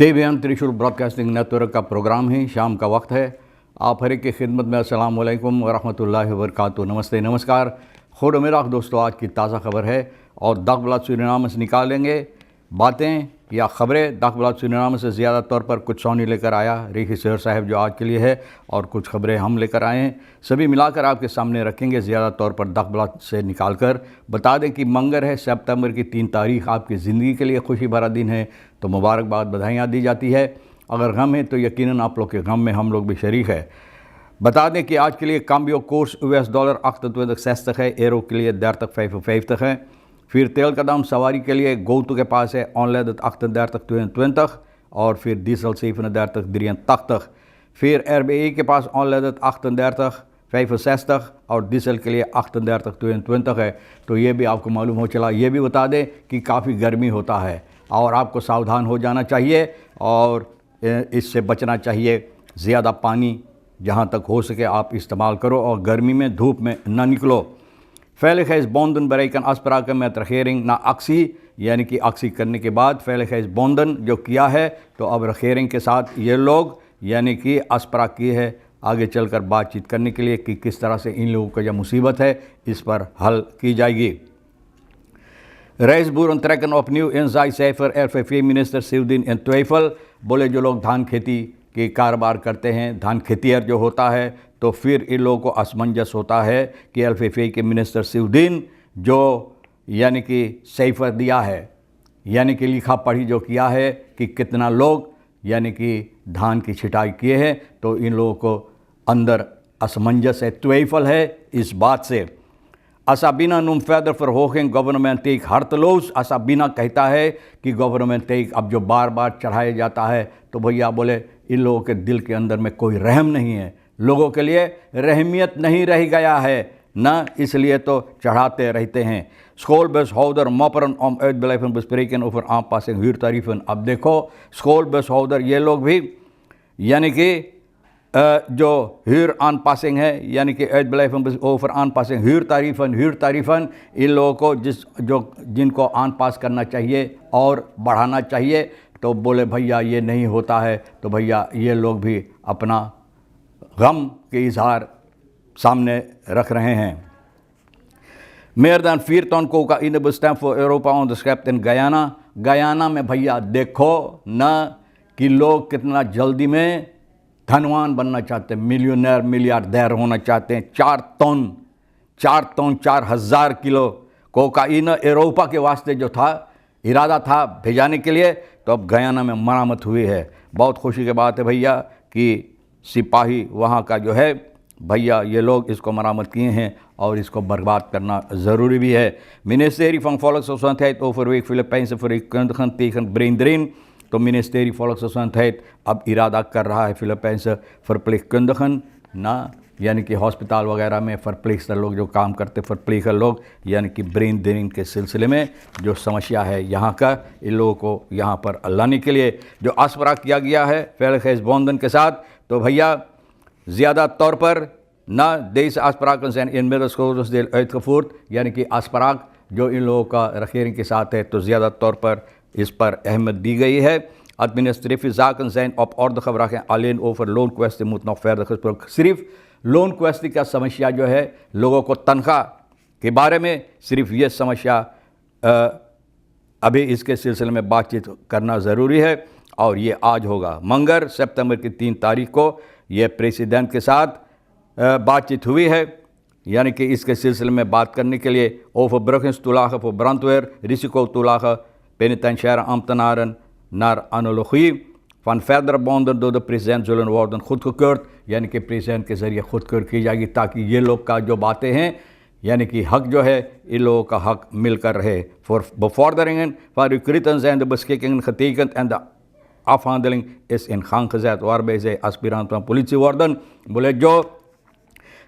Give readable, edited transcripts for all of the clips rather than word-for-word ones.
Tebyan त्रिशूल broadcasting network का programme है। शाम का वक्त है। आप हर एक की खिदमत में अस्सलाम वालेकुम वरहमतुल्लाहि वबरकातुहू। नमस्ते नमस्कार। खुद मेरा दोस्तों, आज की ताज़ा खबर है और दखबलात सूरीनाम से निकालेंगे बातें या ख़बरें। दखबलात सूरीनाम से ज़्यादा तौर पर कुछ सोनी लेकर आया रेखी सर साहब जो आज के लिए है, और कुछ ख़बरें हम लेकर आए हैं। सभी मिलाकर आपके सामने रखेंगे। ज़्यादा तौर पर दखबलात से निकाल कर बता दें कि मंगर है, सितंबर की 3 तारीख आपकी ज़िंदगी के लिए खुशी भरा दिन है, तो मुबारकबाद बधाइयाँ दी जाती है। अगर गम है तो यकीनन आप लोग के गम में हम लोग भी शरीक है। बता दें कि आज के लिए काम्बियो कोर्स $US 68 है, एरो के लिए देर तक 55 है। फिर तेल का दाम सवारी के लिए गोतु के पास है ऑनलाइन 38 और फिर डीजल सेफन देर तक दिरियन तक। फिर RBI के पास ऑनलाइन 65 और डीजल के लिए 38 है। तो ये भी आपको मालूम हो चला। ये भी बता दें कि काफ़ी गर्मी होता है और आपको सावधान हो जाना चाहिए और इससे बचना चाहिए। ज़्यादा पानी जहाँ तक हो सके आप इस्तेमाल करो और गर्मी में धूप में ना निकलो। फ़ैल बोंदन बरेकन अस्पराकम में रखेरिंग ना अक्सी, यानी कि अक्सी करने के बाद फ़ैल बोंदन जो किया है, तो अब रखेरिंग के साथ ये लोग यानी कि अस्परा की है आगे चलकर बातचीत करने के लिए कि किस तरह से इन लोगों का जो मुसीबत है इस पर हल की जाएगी। रईस बुरन ट्रैकन ऑफ न्यू इंजाई सैफर FFA मिनिस्टर सिउद्दीन इन त्वेफल बोले, जो लोग धान खेती के कारोबार करते हैं, धान खेतियर जो होता है, तो फिर इन लोगों को असमंजस होता है कि FFA के मिनिस्टर सिउद्दीन जो यानी कि सैफर दिया है, यानी कि लिखा पढ़ी जो किया है कि कितना लोग यानी कि धान की छिटाई किए हैं, तो इन लोगों को अंदर असमंजस है, त्वेफल है इस बात से। असाबिना नुम फैदर फॉर होखें गवर्नमेंट टेक हर्तलोस। असाबिना कहता है कि गवर्नमेंट टेक अब जो बार बार चढ़ाया जाता है, तो भैया बोले इन लोगों के दिल के अंदर में कोई रहम नहीं है, लोगों के लिए रहमियत नहीं रह गया है ना, इसलिए तो चढ़ाते रहते हैं। स्कूल बस हौदर मोपरन ओम एड बिलाइफन बस्परेकन ऊपर आम पासिंग ह्यूर तारीफन। अब देखो स्कूल बस हौदर ये लोग भी यानी कि जो ह्यूर आन पासिंग है, यानी कि एड बिलाइफन ओवर आन पासिंग ह्यूर तारीफन इन लोगों को जिनको आन पास करना चाहिए और बढ़ाना चाहिए, तो बोले भैया ये नहीं होता है, तो भैया ये लोग भी अपना गम के इजहार सामने रख रहे हैं। मेयर दैन फीरतौन को का इन स्टैम्प फॉर यूरोपा ऑन द स्क्रैप इन गयाना में भैया देखो ना कि लोग कितना जल्दी में धनवान बनना चाहते हैं, मिलियनर मिलियार्डर होना चाहते हैं। 4,000 किलो कोकाइन यूरोपा के वास्ते जो था इरादा था भेजाने के लिए, तो अब गयाना में मरामत हुई है। बहुत खुशी की बात है भैया कि सिपाही वहाँ का जो है भैया ये लोग इसको मरामत किए हैं और इसको बर्बाद करना ज़रूरी भी है। मिनिस्टेरी फंग फॉलोक्स संथाइत ओवर वीक फिलिपाइंस फॉर कंदखन तेखन ब्रेंद्रीन। तो मिनिस्टेरी फॉलोक्स संथाइत अब इरादा कर रहा है फिलिपाइंस फरप्लिक कंदखन ना, यानी कि हॉस्पिटल वगैरह में फरप्लिक लोग जो काम करते फरप्लिक लोग, यानी कि ब्रेन ड्रेन के सिलसिले में जो समस्या है यहाँ का, इन लोगों को यहाँ पर लाने के लिए जो आसपरा किया गया है फैल बोंदन के साथ, तो भैया ज़्यादा तौर पर ना देश आसपराग यानी कि आसपराग जो इन लोगों का रखेरिंग के साथ है, तो ज़्यादा तौर पर इस पर अहमियत दी गई है। एडमिनिस्ट्रेटिव जाकन जैन ऑफ और खबर रखें आलियन ओवर लोन क्वेस्ट मुतना फैर सिर्फ लोन क्वेस्ट का समस्या जो है, लोगों को तनख्वाह के बारे में सिर्फ ये समस्या अभी इसके सिलसिले में बातचीत करना ज़रूरी है और ये आज होगा। मंगर सितंबर की 3 तारीख को ये प्रेसिडेंट के साथ बातचीत हुई है, यानी कि इसके सिलसिले में बात करने के लिए ओवर ब्रखस तुलाख फो ब्रांतवेर रिसिको तुलाख पेनिटेंशियर अम्तनारन नार अनुलखी फन फैदर बॉन्डन दो द प्रेसिडेंट जुलन वार्डन खुदकुर्द, यानी कि प्रेसिडेंट के ज़रिए खुदकुर्द की जाएगी ताकि ये लोग का जो बातें हैं यानी कि हक जो है इन लोगों का हक मिलकर रहे। फॉर बफॉर्दरिंग फॉर रिक्रिटन एंड बस्किंग खतीकन एंड afhandeling is in gang gezet waarbij zij aspirant van politie worden। बोले जो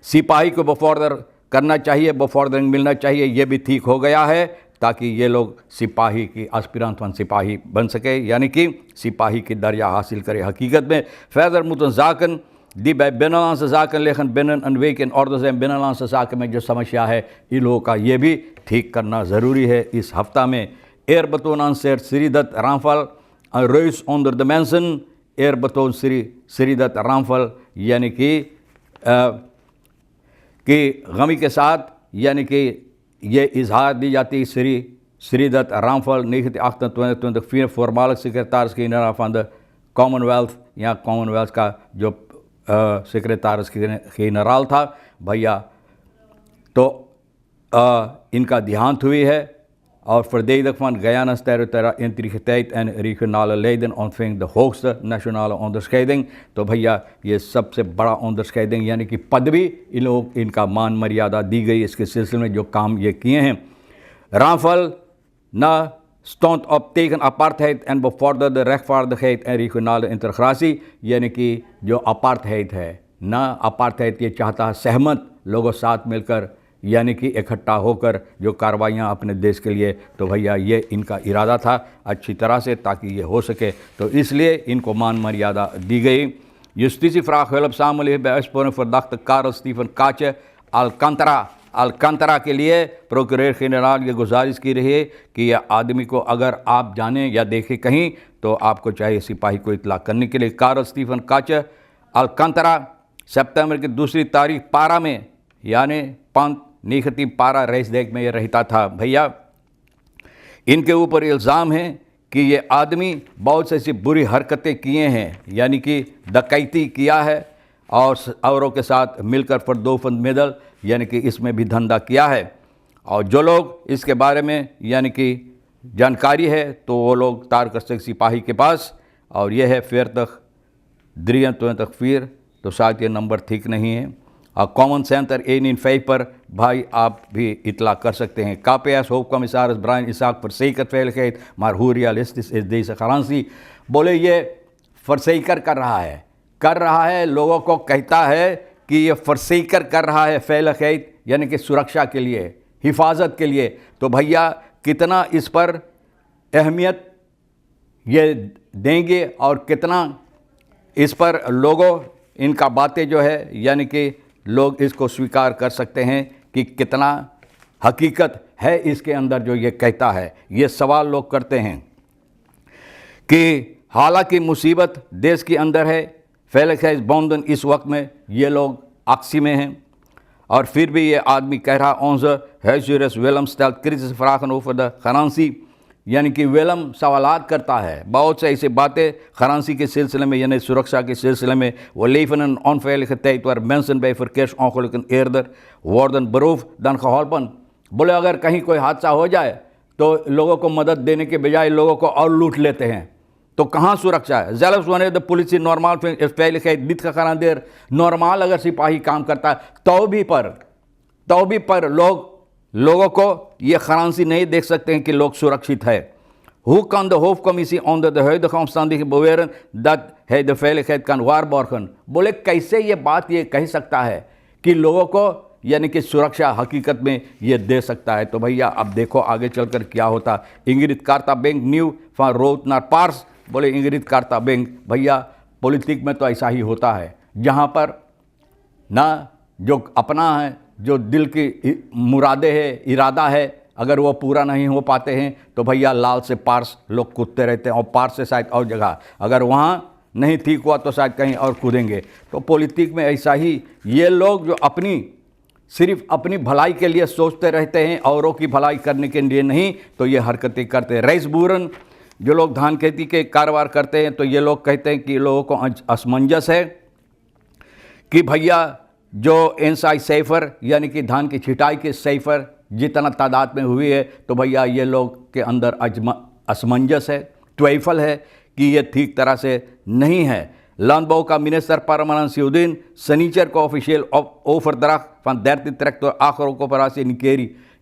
सिपाही को बफॉर्दर करना चाहिए, बफॉर्दरिंग मिलना चाहिए, ये भी ठीक हो गया है ताकि ये लोग सिपाही की एस्पिरेंट वन सिपाही बन सके, यानी कि सिपाही की दर्जा हासिल करे। हकीकत में फैदर मुतन जाकन दी बाय बिनलांस जाकन लेखन बिनन अनवेक इन और बिनलांस जाकन में जो समस्या है इन लोगों का ये भी ठीक करना ज़रूरी है। इस हफ्ता में एयर बतौनान शेर श्रीदत्त रामफल een reus onder de mensen, eerbetoon Sridat Ramphal, यानी कि गमी के साथ यानी कि ये इजहार दी जाती Sridat Ramphal 1928 voormalig secretaris-generaal van de Commonwealth, या कॉमनवेल्थ का जो सेक्रेटरी-generaal था भैया, तो इनका देहांत हुई है। और verdediger van Guyana's territoriale integriteit en regionale leiding ontving de hoogste nationale onderscheiding। तो भैया ये सबसे बड़ा onderscheiding यानी कि पदवी इनका मान मर्यादा दी गई इसके सिलसिले में जो काम ये किए हैं। Ramphal stond op tegen apartheid en bevorderde rechtvaardigheid en regionale integratie, यानी कि जो apartheid है ना, apartheid ये चाहता है सहमत लोगों साथ मिलकर यानी कि इकट्ठा होकर जो कार्रवाइयाँ अपने देश के लिए, तो भैया ये इनका इरादा था अच्छी तरह से ताकि ये हो सके, तो इसलिए इनको मान मर्यादा दी गई। Justitievraag hulp samenleving bij uitsporing verdachte Karel Stephen Kaatje Alcantara के लिए प्रोकुरर-जनरल ये गुजारिश की रही है कि यह आदमी को अगर आप जानें या देखें कहीं तो आपको चाहिए सिपाही को इतला करने के लिए। कार्ल स्टीफन काचे अलकांतरा सितंबर की 2 तारीख पारा में यानी 19 पारा रेसडेक में ये रहता था। भैया इनके ऊपर इल्ज़ाम है कि ये आदमी बहुत से ऐसी बुरी हरकतें किए हैं, यानी कि डकैती किया है और औरों के साथ मिलकर फर्दोफंद मेदल यानी कि इसमें भी धंधा किया है। और जो लोग इसके बारे में यानी कि जानकारी है तो वो लोग तार कर सकते सिपाही के पास, और यह है 40 तो शायद ये नंबर ठीक नहीं है। और कॉमन सेंटर 195 पर भाई आप भी इतला कर सकते हैं। KPS hoofdcommissaris Brian Isaac verzekert veiligheid, maar hoe realistisch is deze garantie? बोले ये फरसेकर कर रहा है, लोगों को कहता है कि ये फरसेकर कर रहा है veiligheid यानी कि सुरक्षा के लिए, हिफाजत के लिए। तो भैया कितना इस पर अहमियत ये देंगे और कितना इस पर लोगों इनका बातें जो है यानी कि लोग इसको स्वीकार कर सकते हैं कि कितना हकीकत है इसके अंदर जो ये कहता है। ये सवाल लोग करते हैं कि हालांकि मुसीबत देश के अंदर है, veiligheid bonden इस वक्त में ये लोग आक्सी में हैं, और फिर भी ये आदमी कह रहा onze huisjurist Willem stelt kritische vragen over de garantie, यानी कि विलम सवालात करता है बहुत से ऐसी बातें garantie के सिलसिले में यानी सुरक्षा के सिलसिले में। वो leven in een onveilige tijd waar mensen bij verkeersongelukken eerder worden beroofd dan geholpen। बोले अगर कहीं कोई हादसा हो जाए तो लोगों को मदद देने के बजाय लोगों को और लूट लेते हैं, तो कहाँ सुरक्षा है? zelfs wanneer de politie normaal veiligheid niet gegarandeerd, normal अगर सिपाही काम करता है तो भी पर लोगों को ये garantie नहीं देख सकते हैं कि लोग सुरक्षित है। Hoe kan de hoofdcommissie onder de huidige omstandigheden beweren dat hij de veiligheid kan waarborgen? बोले कैसे ये बात ये कह सकता है कि लोगों को यानी कि सुरक्षा हकीकत में ये दे सकता है। तो भैया अब देखो आगे चलकर क्या होता। इंग्रिड कार्ताबेंक न्यू van rood naar paars, बोले इंग्रिड कार्ताबेंक भैया पॉलिटिक में तो ऐसा ही होता है, जहाँ पर ना जो अपना है जो दिल की मुरादे है इरादा है अगर वो पूरा नहीं हो पाते हैं तो भैया लाल से पार्स लोग कूदते रहते हैं, और पार्स से शायद और जगह अगर वहाँ नहीं ठीक हुआ तो शायद कहीं और कूदेंगे। तो पॉलिटिक में ऐसा ही ये लोग जो सिर्फ अपनी भलाई के लिए सोचते रहते हैं, औरों की भलाई करने के लिए नहीं, तो ये हरकतें करते हैं। रईस बुरन जो लोग धान खेती के कारोबार करते हैं तो ये लोग कहते हैं कि लोगों को असमंजस है कि भैया जो एनसाई सैफर यानी कि धान की छिटाई के सैफर जितना तादाद में हुई है तो भैया ये लोग के अंदर असमंजस है, ट्वेफल है कि ये ठीक तरह से नहीं है। Landbouw का मिनिस्टर परमानंद सिउद्दीन सनीचर को official overdracht van 13 tractor agro coöperatie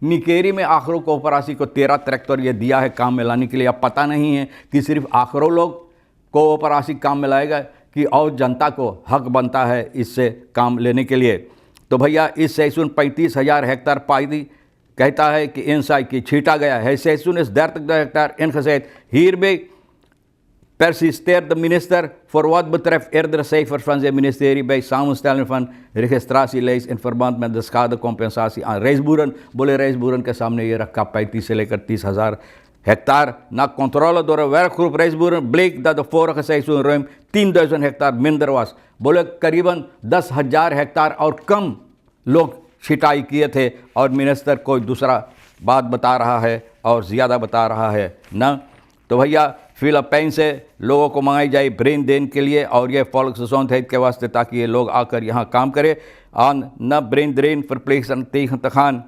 निकेरी में आखरो कोऑपरेसी को 13 ट्रैक्टर ये दिया है काम में लाने के लिए। अब पता नहीं है कि सिर्फ आखरो लोग कोऑपरेसी काम में लाएगा कि और जनता को हक बनता है इससे काम लेने के लिए। तो भैया इस सैसुन 35,000 हेक्टेयर पाई कहता है कि इंसाई की छीटा गया है। सैसुन इस 30 hectare ingezet। Hierbij persisteert de minister voor wat betreft eerdere cijfers van zijn ministerie bij samenstelling van registratielijst in verband met de schadecompensatie aan rijstboeren। बोले rijstboeren के सामने ये रखा 35 से लेकर 30,000 hektar na controle door een werkgroep rijstboeren bleek dat de vorige seizoen ruim 10.000 hectare minder was। बोले करीबन 10,000 हेक्टार और कम लोग छिटाई किए थे और मिनिस्टर कोई दूसरा बात बता रहा है और ज़्यादा बता रहा है ना। तो भैया फिलीपीन से लोगों को मंगाई जाए ब्रेन देन के लिए और ये volksgezondheid के वास्ते ताकि ये लोग आकर यहाँ काम करें। aan na brain drain verpleegsters tegen te gaan,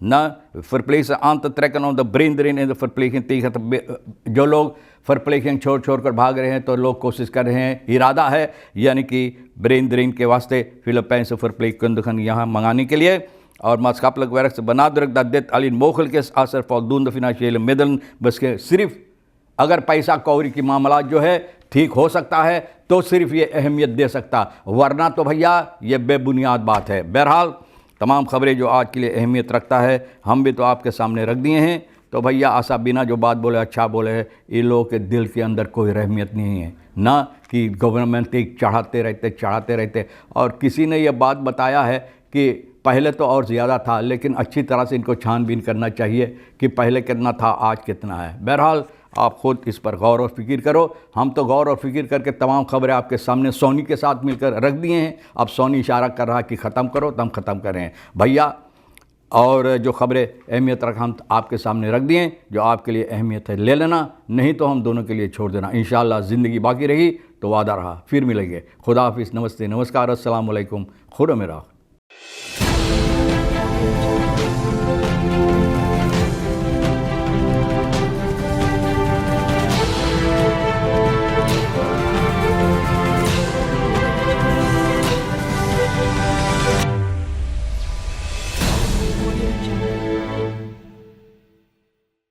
na verpleegsters aan te trekken om de brain drain in de verpleging tegen te। जो लोग verpleging छोड़ कर भाग रहे हैं तो लोग कोशिश कर रहे हैं, इरादा है यानी कि ब्रेन ड्रेन के वास्ते फिलीपीन से verpleegkundigen यहाँ मंगाने के लिए। और maatschappelijk werk से benadrukt dat dit alleen mogelijk is als er voldoende financiële middelen beschikbaar। सिर्फ अगर पैसा कौड़ी की मामला जो है ठीक हो सकता है तो सिर्फ ये अहमियत दे सकता, वरना तो भैया ये बेबुनियाद बात है। बहरहाल तमाम खबरें जो आज के लिए अहमियत रखता है हम भी तो आपके सामने रख दिए हैं। तो भैया आशा बिना जो बात बोले अच्छा बोले है, इन लोगों के दिल के अंदर कोई रहमियत नहीं है ना कि गवर्नमेंट चढ़ाते रहते। और किसी ने यह बात बताया है कि पहले तो और ज़्यादा था, लेकिन अच्छी तरह से इनको छानबीन करना चाहिए कि पहले कितना था आज कितना है। बहरहाल आप खुद इस पर गौर और फिक्र करो। हम तो गौर और फिक्र करके तमाम खबरें आपके सामने सोनी के साथ मिलकर रख दिए हैं। अब सोनी इशारा कर रहा है कि ख़त्म करो तो हम ख़त्म कर रहे हैं भैया। और जो खबरें अहमियत रख हम आपके सामने रख दिए, जो आपके लिए अहमियत है ले लेना, नहीं तो हम दोनों के लिए छोड़ देना। इंशाअल्लाह ज़िंदगी बाकी रही तो वादा रहा, फिर मिलेंगे। खुदा हाफिज़, नमस्ते, नमस्कार, अस्सलाम वालेकुम, खुदा मेरा।